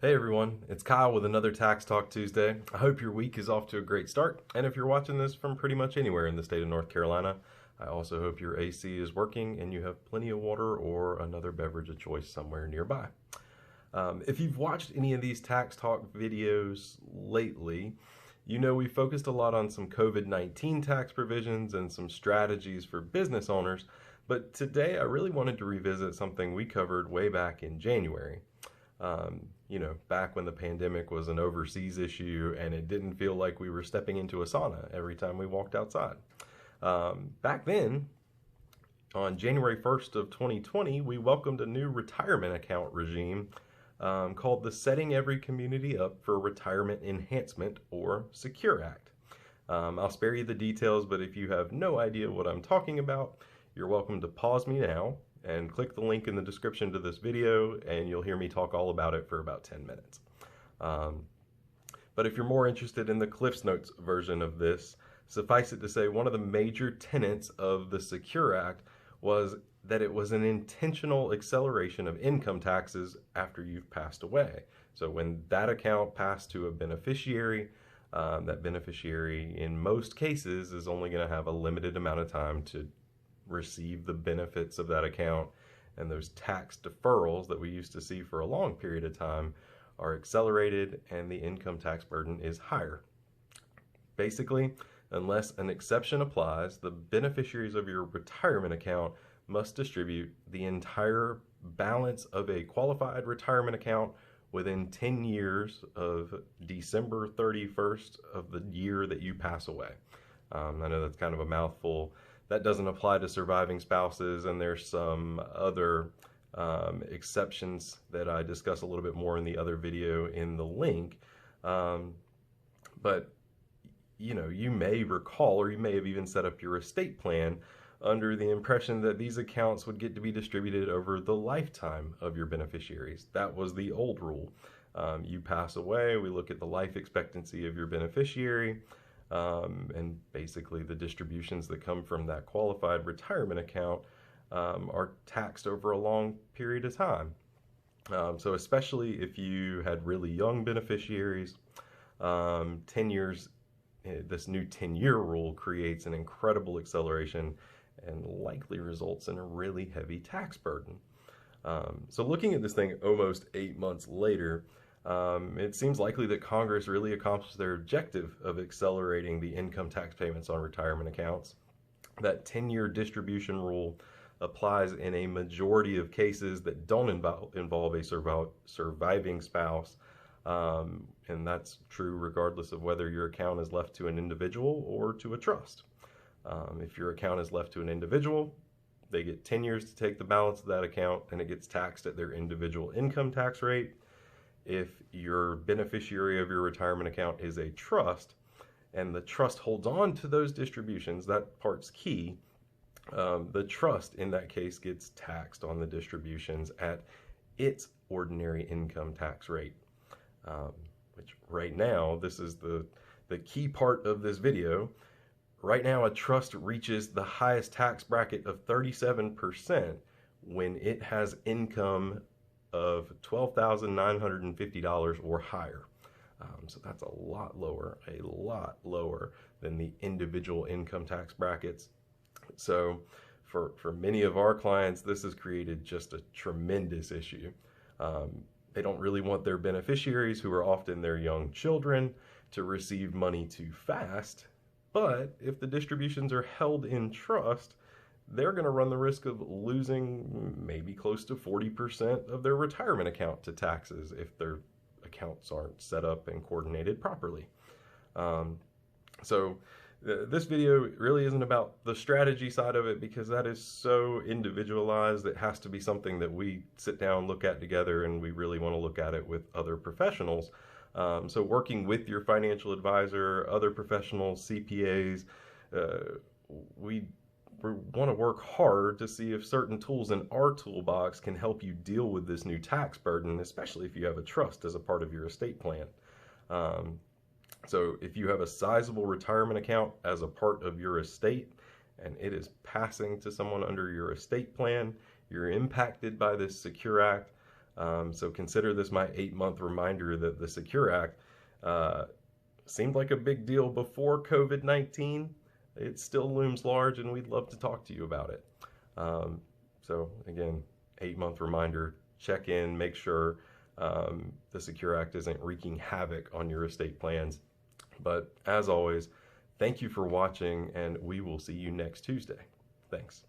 Hey everyone, it's Kyle with another Tax Talk Tuesday. I hope your week is off to a great start, and if you're watching this from pretty much anywhere in the state of North Carolina, I also hope your AC is working and you have plenty of water or another beverage of choice somewhere nearby. If you've watched any of these Tax Talk videos lately, you know we focused a lot on some COVID-19 tax provisions and some strategies for business owners, but today I really wanted to revisit something we covered way back in January. Back when the pandemic was an overseas issue and it didn't feel like we were stepping into a sauna every time we walked outside. Back then, on January 1st of 2020, we welcomed a new retirement account regime called the Setting Every Community Up for Retirement Enhancement, or SECURE Act. I'll spare you the details, but if you have no idea what I'm talking about, you're welcome to pause me now and click the link in the description to this video and you'll hear me talk all about it for about 10 minutes. But if you're more interested in the Cliffs Notes version of this, suffice it to say one of the major tenets of the SECURE Act was that it was an intentional acceleration of income taxes after you've passed away. So when that account passed to a beneficiary, that beneficiary in most cases is only going to have a limited amount of time to receive the benefits of that account, and those tax deferrals that we used to see for a long period of time are accelerated and the income tax burden is higher. Basically, unless an exception applies, the beneficiaries of your retirement account must distribute the entire balance of a qualified retirement account within 10 years of December 31st of the year that you pass away. I know that's kind of a mouthful. That doesn't apply to surviving spouses, and there's some other exceptions that I discuss a little bit more in the other video in the link. But you may recall, or you may have even set up your estate plan under the impression that these accounts would get to be distributed over the lifetime of your beneficiaries. That was the old rule. You pass away, we look at the life expectancy of your beneficiary, and basically the distributions that come from that qualified retirement account are taxed over a long period of time. So especially if you had really young beneficiaries, 10 years, this new 10-year rule creates an incredible acceleration and likely results in a really heavy tax burden. So looking at this thing almost 8 months later, it seems likely that Congress really accomplished their objective of accelerating the income tax payments on retirement accounts. That 10-year distribution rule applies in a majority of cases that don't involve a surviving spouse, and that's true regardless of whether your account is left to an individual or to a trust. If your account is left to an individual, they get 10 years to take the balance of that account and it gets taxed at their individual income tax rate. If your beneficiary of your retirement account is a trust and the trust holds on to those distributions, that part's key, the trust in that case gets taxed on the distributions at its ordinary income tax rate. Which right now, this is the key part of this video. Right now, a trust reaches the highest tax bracket of 37% when it has income of $12,950 or higher. So that's a lot lower than the individual income tax brackets. So for many of our clients, this has created just a tremendous issue. They don't really want their beneficiaries, who are often their young children, to receive money too fast. But if the distributions are held in trust, they're going to run the risk of losing maybe close to 40% of their retirement account to taxes if their accounts aren't set up and coordinated properly. So this video really isn't about the strategy side of it, because that is so individualized. It has to be something that we sit down, look at together, and we really want to look at it with other professionals. So working with your financial advisor, other professionals, CPAs, we want to work hard to see if certain tools in our toolbox can help you deal with this new tax burden, especially if you have a trust as a part of your estate plan. So if you have a sizable retirement account as a part of your estate and it is passing to someone under your estate plan, you're impacted by this SECURE Act. So consider this my 8-month reminder that the Secure Act seemed like a big deal before COVID-19. It still looms large, and we'd love to talk to you about it. So again, 8-month reminder, check in, make sure the Secure Act isn't wreaking havoc on your estate plans. But as always, thank you for watching, and we will see you next Tuesday. Thanks.